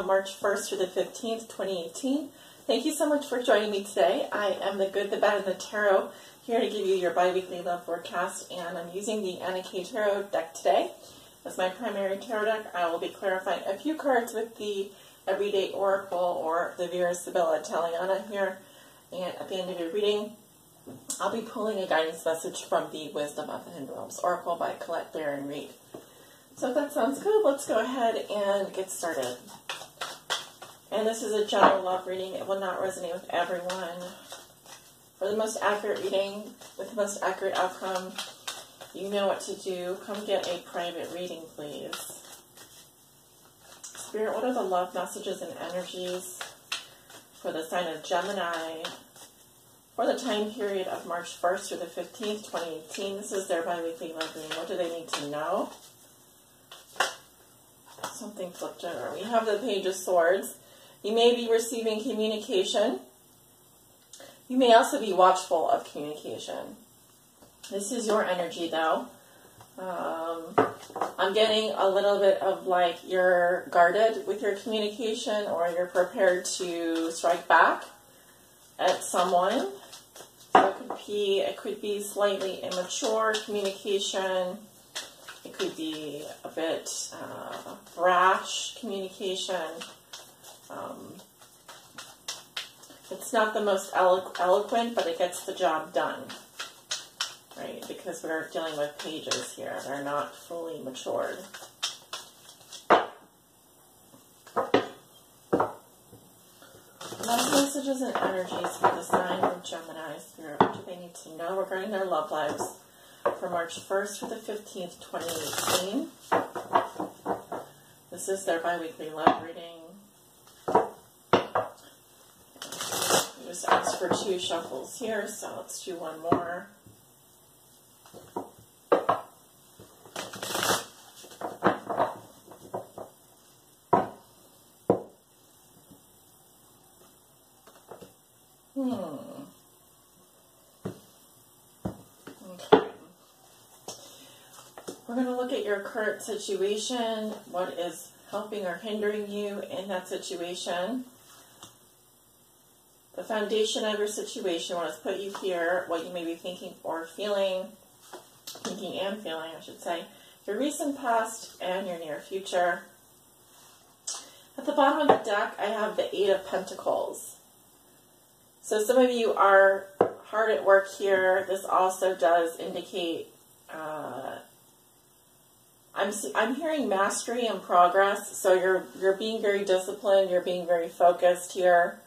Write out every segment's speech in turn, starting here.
March 1st through the 15th, 2018. Thank you so much for joining me today. I am the Good, the Bad, and the Tarot, here to give you your bi-weekly love forecast, and I'm using the Anna K Tarot deck today as my primary tarot deck. I will be clarifying a few cards with the Everyday Oracle or the Vera Sibilla Italiana here, and at the end of your reading, I'll be pulling a guidance message from the Wisdom of the Hidden Realms Oracle by Colette, Barron-Reid. So if that sounds good, let's go ahead and get started. And this is a general love reading. It will not resonate with everyone. For the most accurate reading, with the most accurate outcome, you know what to do. Come get a private reading, please. Spirit, what are the love messages and energies for the sign of Gemini for the time period of March 1st through the 15th, 2018? This is their bi-weekly love reading. What do they need to know? Something flipped over. We have the Page of Swords. You may be receiving communication. You may also be watchful of communication. This is your energy, though. I'm getting a little bit of like you're guarded with your communication, or you're prepared to strike back at someone. So it could be slightly immature communication. It could be a bit brash communication. It's not the most eloquent, but it gets the job done, right? Because we're dealing with pages here. They're not fully matured. Last messages and energies for the sign of Gemini. Spirit, what do they need to know regarding their love lives for March 1st through the 15th, 2018. This is their bi-weekly love reading. We just asked for 2 shuffles here, so let's do one more. We're going to look at your current situation, what is helping or hindering you in that situation, the foundation of your situation, what has put you here, what you may be thinking or feeling, I should say, your recent past and your near future. At the bottom of the deck, I have the 8 of Pentacles. So some of you are hard at work here. This also does indicate I'm hearing mastery and progress, so you're being very disciplined, you're being very focused here.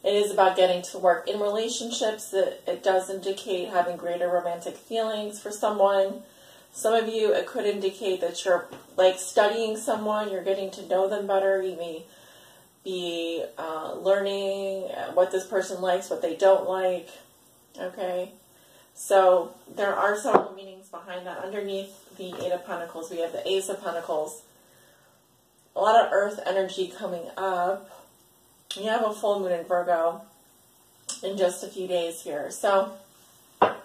It is about getting to work. In relationships, it does indicate having greater romantic feelings for someone. Some of you, it could indicate that you're like studying someone, you're getting to know them better. You may be learning what this person likes, what they don't like. Okay, so there are several meanings behind that. Underneath the 8 of Pentacles, we have the Ace of Pentacles. A lot of earth energy coming up. We have a full moon in Virgo in just a few days here. So the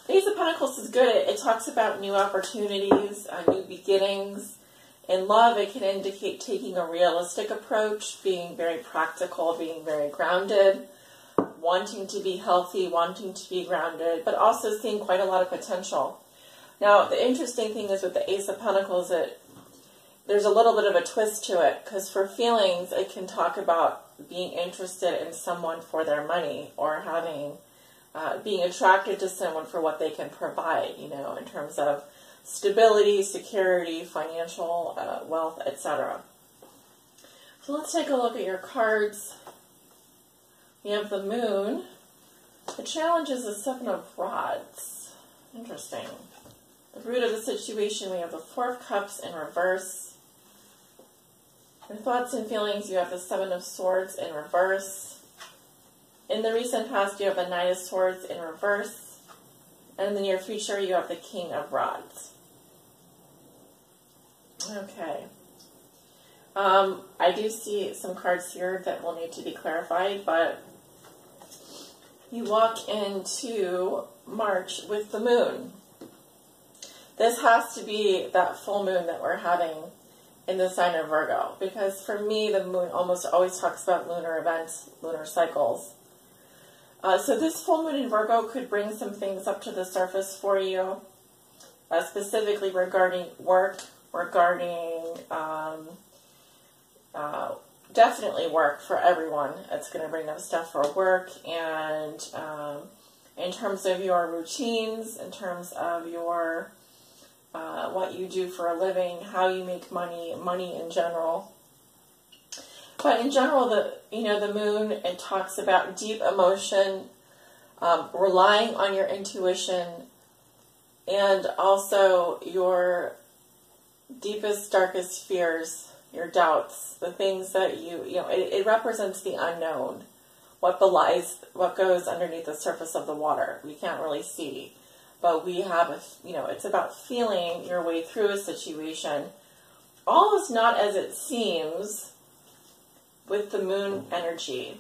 Ace of Pentacles is good. It talks about new opportunities, new beginnings. In love, it can indicate taking a realistic approach, being very practical, being very grounded, wanting to be healthy, wanting to be grounded, but also seeing quite a lot of potential. Now, the interesting thing is with the Ace of Pentacles, there's a little bit of a twist to it, because for feelings, it can talk about being interested in someone for their money, or being attracted to someone for what they can provide, you know, in terms of stability, security, financial wealth, etc. So let's take a look at your cards. We have the Moon. The challenge is the 7 of Rods. Interesting. The root of the situation, we have the 4 of Cups in reverse. Your thoughts and feelings, you have the 7 of Swords in reverse. In the recent past, you have the 9 of Swords in reverse. And in the near future, you have the King of Rods. Okay. I do see some cards here that will need to be clarified, but you walk into March with the Moon. This has to be that full moon that we're having in the sign of Virgo, because for me, the moon almost always talks about lunar events, lunar cycles. So this full moon in Virgo could bring some things up to the surface for you, specifically regarding work, regarding definitely work for everyone. It's going to bring up stuff for work, and in terms of your routines, in terms of your what you do for a living, how you make money, money in general. But in general, the moon, it talks about deep emotion, relying on your intuition, and also your deepest, darkest fears, your doubts, the things that it represents the unknown, what belies, what goes underneath the surface of the water. We can't really see, but we have it's about feeling your way through a situation. All is not as it seems with the moon energy.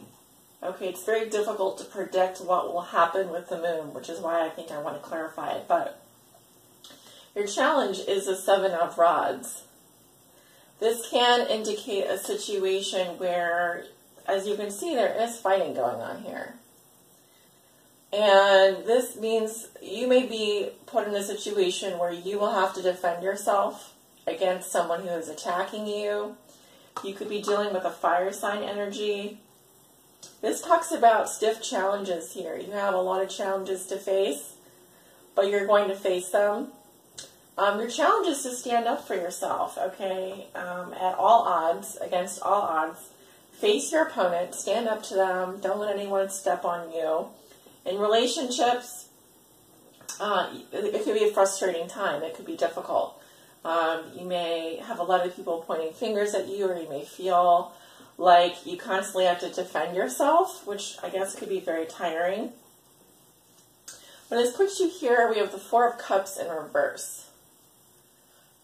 Okay, it's very difficult to predict what will happen with the moon, which is why I think I want to clarify it. But your challenge is the 7 of Rods. This can indicate a situation where, as you can see, there is fighting going on here. And this means you may be put in a situation where you will have to defend yourself against someone who is attacking you. You could be dealing with a fire sign energy. This talks about stiff challenges here. You have a lot of challenges to face, but you're going to face them. Your challenge is to stand up for yourself, okay? At all odds, against all odds. Face your opponent, stand up to them, don't let anyone step on you. In relationships, it could be a frustrating time. It could be difficult. You may have a lot of people pointing fingers at you, or you may feel like you constantly have to defend yourself, which I guess could be very tiring. When this puts you here, we have the 4 of Cups in reverse.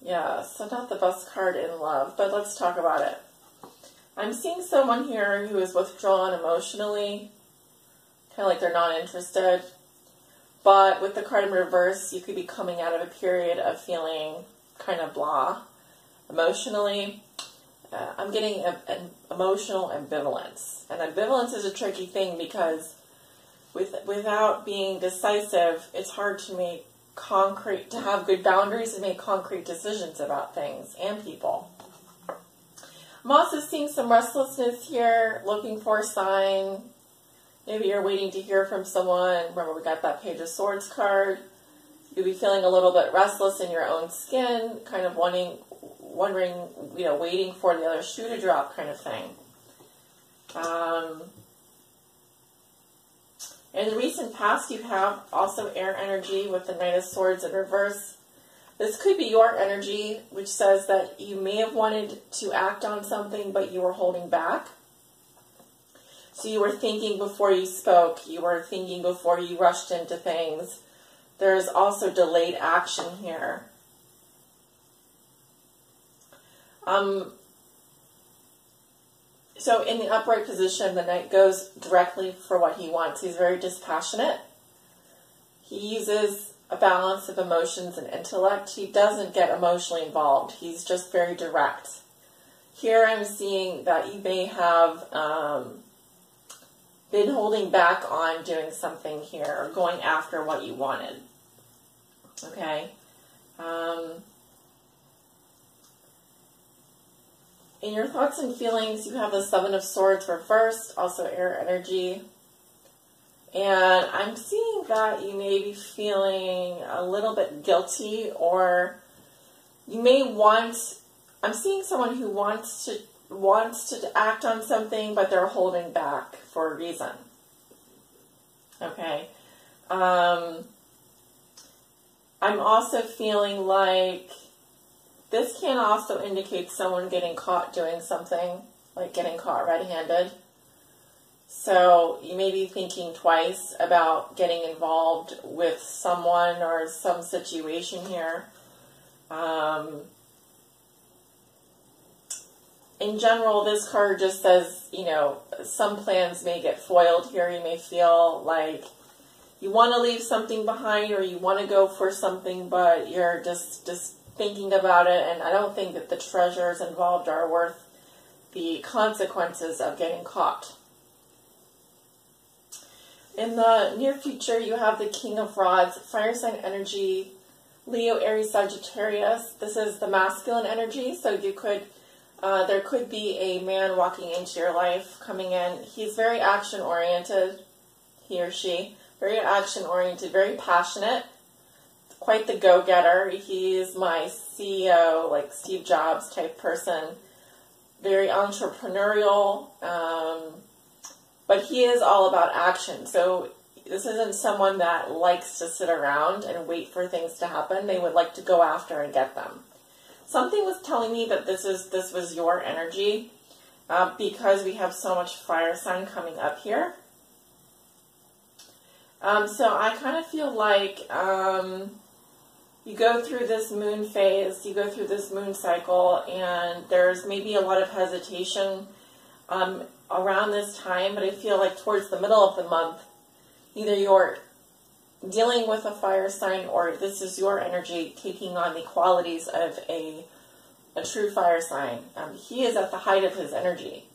Yeah, so not the best card in love, but let's talk about it. I'm seeing someone here who is withdrawn emotionally, kind of like they're not interested. But with the card in reverse, you could be coming out of a period of feeling kind of blah emotionally. I'm getting an emotional ambivalence. And ambivalence is a tricky thing because without being decisive, it's hard to have good boundaries and make concrete decisions about things and people. I'm also seeing some restlessness here, looking for a sign. Maybe you're waiting to hear from someone. Remember, we got that Page of Swords card. You'll be feeling a little bit restless in your own skin, kind of wondering, waiting for the other shoe to drop kind of thing. In the recent past, you have also air energy with the Knight of Swords in reverse. This could be your energy, which says that you may have wanted to act on something, but you were holding back. So you were thinking before you spoke. You were thinking before you rushed into things. There's also delayed action here. So in the upright position, the Knight goes directly for what he wants. He's very dispassionate. He uses a balance of emotions and intellect. He doesn't get emotionally involved. He's just very direct. Here I'm seeing that you may have been holding back on doing something here or going after what you wanted. Okay? In your thoughts and feelings, you have the 7 of Swords reversed, also air energy. And I'm seeing that you may be feeling a little bit guilty, or you may want, I'm seeing someone who wants to act on something, but they're holding back for a reason. Okay. I'm also feeling like this can also indicate someone getting caught doing something, like getting caught red-handed. So you may be thinking twice about getting involved with someone or some situation here. In general, this card just says, some plans may get foiled here. You may feel like you want to leave something behind or you want to go for something, but you're just thinking about it, and I don't think that the treasures involved are worth the consequences of getting caught. In the near future, you have the King of Rods, fire sign energy, Leo, Aries, Sagittarius. This is the masculine energy, so you could, there could be a man walking into your life, coming in. He's very action-oriented, he or she, very action-oriented, very passionate, quite the go-getter. He's my CEO, like Steve Jobs type person, very entrepreneurial, but he is all about action. So this isn't someone that likes to sit around and wait for things to happen. They would like to go after and get them. Something was telling me that this was your energy because we have so much fire sign coming up here. So I kind of feel like you go through this moon phase, you go through this moon cycle, and there's maybe a lot of hesitation around this time, but I feel like towards the middle of the month, either you're dealing with a fire sign or this is your energy taking on the qualities of a true fire sign. He is at the height of his energy.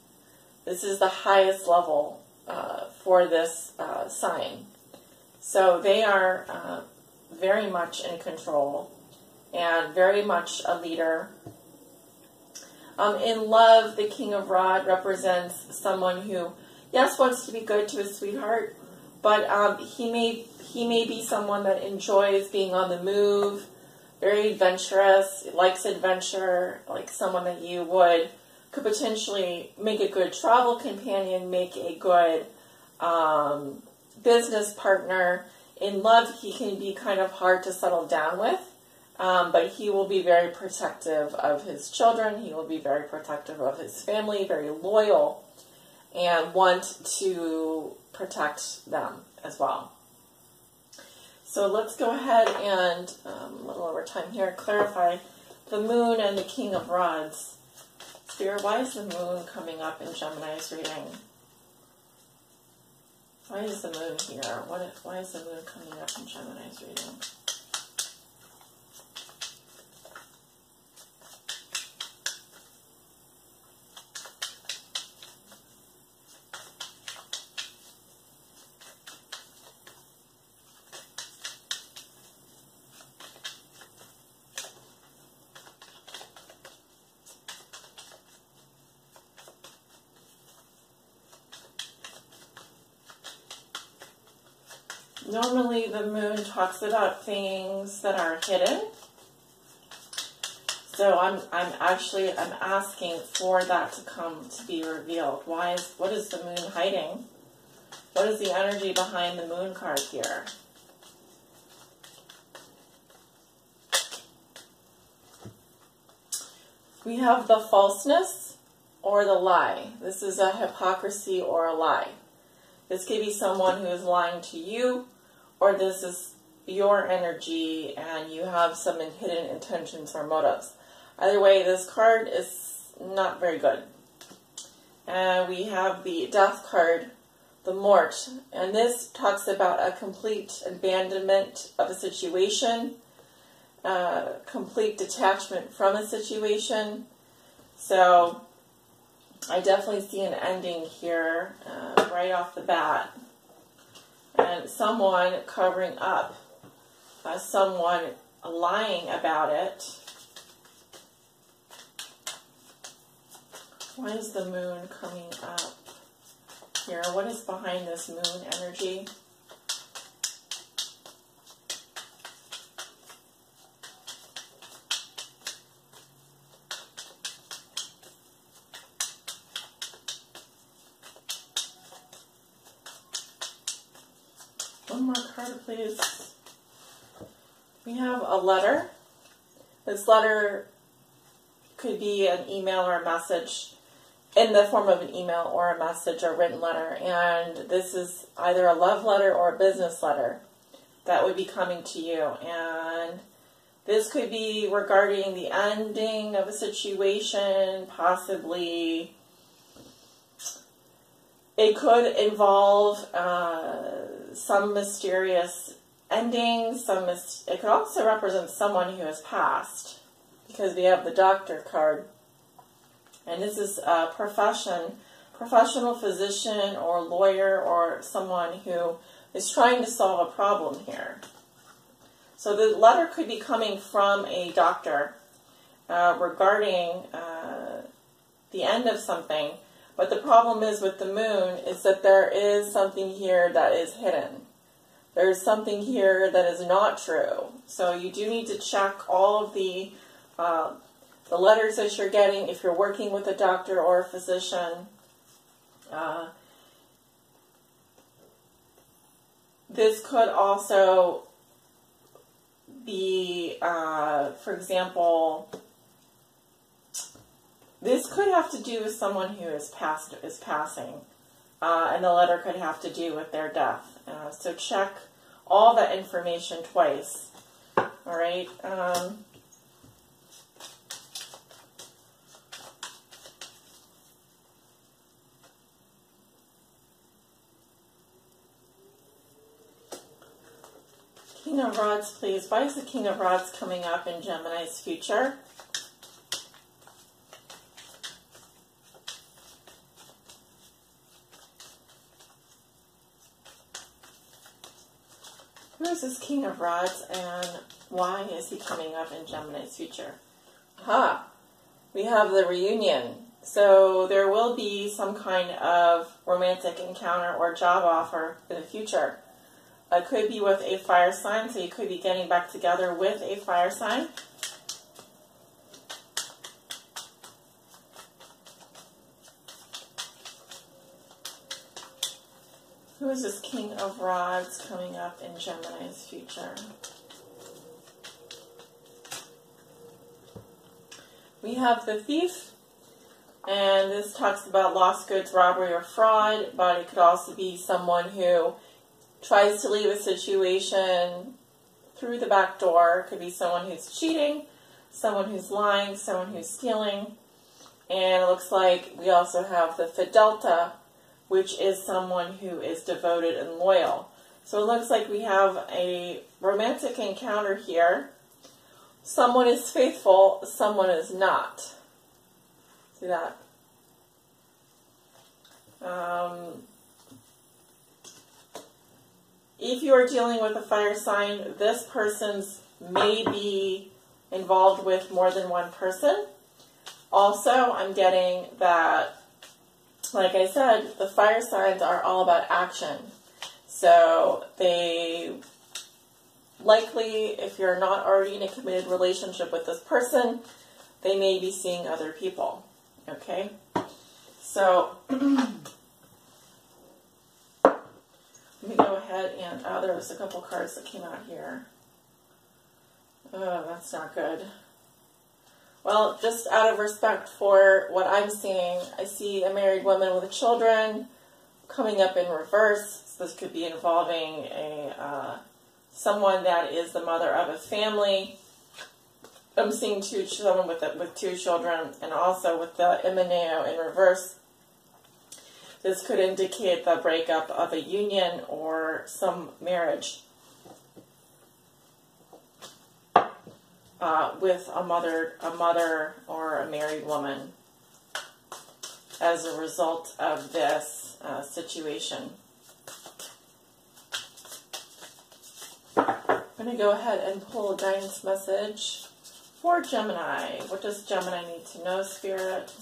This is the highest level for this sign. So they are very much in control and very much a leader. In love, the King of Rod represents someone who, yes, wants to be good to his sweetheart, but he may be someone that enjoys being on the move, very adventurous, likes adventure, like someone that you could potentially make a good travel companion, make a good business partner. In love, he can be kind of hard to settle down with, but he will be very protective of his children. He will be very protective of his family, very loyal, and want to protect them as well. So let's go ahead and, a little over time here, clarify the moon and the King of Rods. Spirit, why is the moon coming up in Gemini's reading? Why is the moon here? Why is the moon coming up in Gemini's reading? Normally the moon talks about things that are hidden. So I'm asking for that to be revealed. What is the moon hiding? What is the energy behind the moon card here? We have the falseness or the lie. This is a hypocrisy or a lie. This could be someone who is lying to you, or this is your energy and you have some hidden intentions or motives. Either way, this card is not very good. And we have the Death card, the Mort, and this talks about a complete abandonment of a situation, complete detachment from a situation. So I definitely see an ending here right off the bat. And someone covering up, someone lying about it. Why is the moon coming up here? What is behind this moon energy? One more card, please. We have a letter. This letter could be an email or a message in the form of an email or a message or written letter. And this is either a love letter or a business letter that would be coming to you. And this could be regarding the ending of a situation, possibly. It could involve some mysterious ending. It could also represent someone who has passed. because we have the Doctor card. And this is a professional physician or lawyer or someone who is trying to solve a problem here. So the letter could be coming from a doctor regarding the end of something. But the problem is with the moon is that there is something here that is hidden. There's something here that is not true. So you do need to check all of the letters that you're getting if you're working with a doctor or a physician. This could also be, for example, this could have to do with someone who is passing, and the letter could have to do with their death. So check all that information twice. All right. King of Rods, please. Why is the King of Rods coming up in Gemini's future? Who is this King of Rods and why is he coming up in Gemini's future? Aha! We have the reunion. So there will be some kind of romantic encounter or job offer in the future. It could be with a fire sign, so you could be getting back together with a fire sign. Who is this King of Rods coming up in Gemini's future? We have the Thief, and this talks about lost goods, robbery, or fraud, but it could also be someone who tries to leave a situation through the back door. It could be someone who's cheating, someone who's lying, someone who's stealing. And it looks like we also have the Fidelta, which is someone who is devoted and loyal. So it looks like we have a romantic encounter here. Someone is faithful, someone is not. See that? If you are dealing with a fire sign, this person's may be involved with more than one person. Also, I'm getting that, like I said, the fire signs are all about action. So they likely, if you're not already in a committed relationship with this person, they may be seeing other people. Okay? So let me go ahead and, there was a couple cards that came out here. Oh, that's not good. Well, just out of respect for what I'm seeing, I see a married woman with children coming up in reverse. So this could be involving a someone that is the mother of a family. I'm seeing someone with two children, and also with the Imaneo in reverse. This could indicate the breakup of a union or some marriage with a mother or a married woman as a result of this situation. I'm going to go ahead and pull a guidance message for Gemini. What does Gemini need to know, Spirit?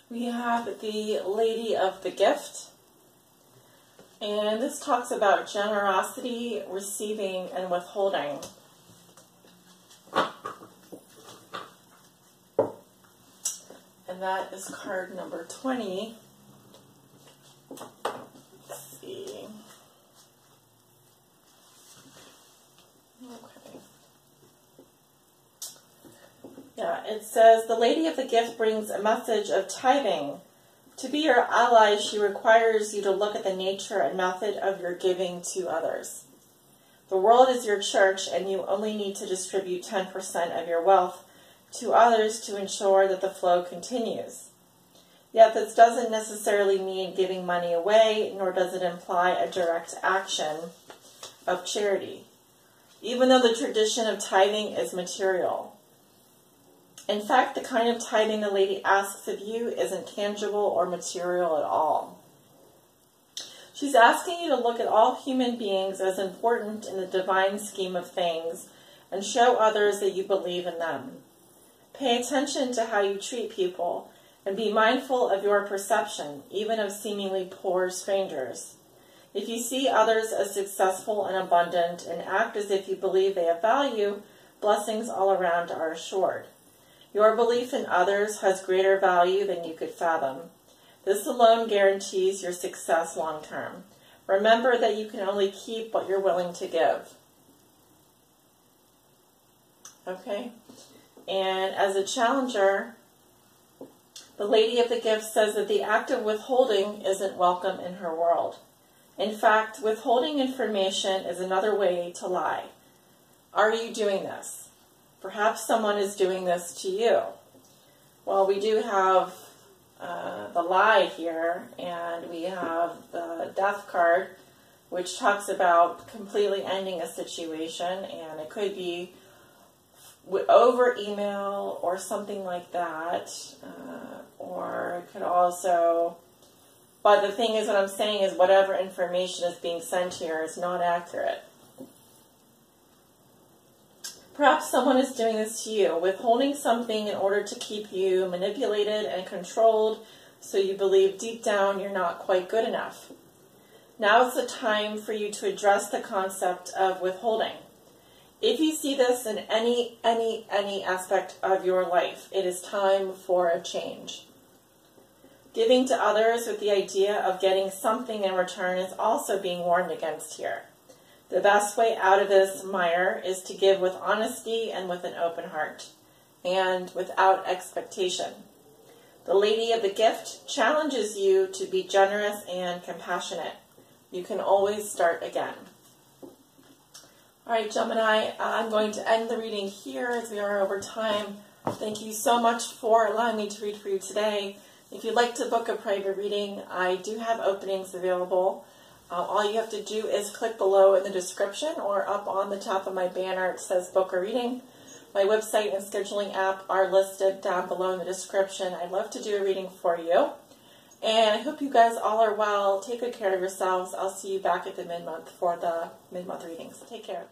We have the Lady of the Gift, and this talks about generosity, receiving, and withholding. And that is card number 20. Let's see. Okay. Yeah, it says, the Lady of the Gift brings a message of tithing. To be your ally, she requires you to look at the nature and method of your giving to others. The world is your church, and you only need to distribute 10% of your wealth to others to ensure that the flow continues. Yet this doesn't necessarily mean giving money away, nor does it imply a direct action of charity, even though the tradition of tithing is material. In fact, the kind of tithing the lady asks of you isn't tangible or material at all. She's asking you to look at all human beings as important in the divine scheme of things and show others that you believe in them. Pay attention to how you treat people and be mindful of your perception, even of seemingly poor strangers. If you see others as successful and abundant and act as if you believe they have value, blessings all around are assured. Your belief in others has greater value than you could fathom. This alone guarantees your success long term. Remember that you can only keep what you're willing to give. Okay? And as a challenger, the Lady of the Gift says that the act of withholding isn't welcome in her world. In fact, withholding information is another way to lie. Are you doing this? Perhaps someone is doing this to you. Well, we do have the lie here, and we have the death card, which talks about completely ending a situation, and it could be over email or something like that, or it could also, but the thing is, what I'm saying is whatever information is being sent here is not accurate. Perhaps someone is doing this to you, withholding something in order to keep you manipulated and controlled, so you believe deep down you're not quite good enough. Now is the time for you to address the concept of withholding. If you see this in any aspect of your life, it is time for a change. Giving to others with the idea of getting something in return is also being warned against here. The best way out of this mire is to give with honesty and with an open heart, and without expectation. The Lady of the Gift challenges you to be generous and compassionate. You can always start again. All right, Gemini, I'm going to end the reading here as we are over time. Thank you so much for allowing me to read for you today. If you'd like to book a private reading, I do have openings available. All you have to do is click below in the description or up on the top of my banner. It says book a reading. My website and scheduling app are listed down below in the description. I'd love to do a reading for you. And I hope you guys all are well. Take good care of yourselves. I'll see you back at the mid-month for the mid-month readings. Take care.